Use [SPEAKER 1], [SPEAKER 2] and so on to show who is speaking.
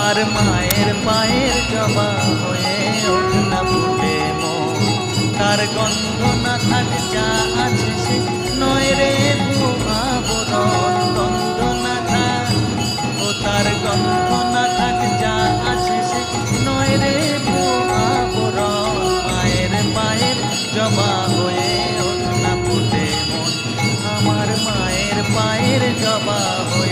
[SPEAKER 1] আমার মায়ের পায়ের জবা হয়ে ওঠ না ফুটে মন, তার গন্ধ না থাক যা আছে সে নয় রে আবরণ, গন্ধ না থাক ও তার গন্ধ না থাক যা আছে সে নয় রে আবরণ। মায়ের পায়ের জবা হয়ে ওঠ না ফুটে মন, আমার মায়ের পায়ের জবা হয়ে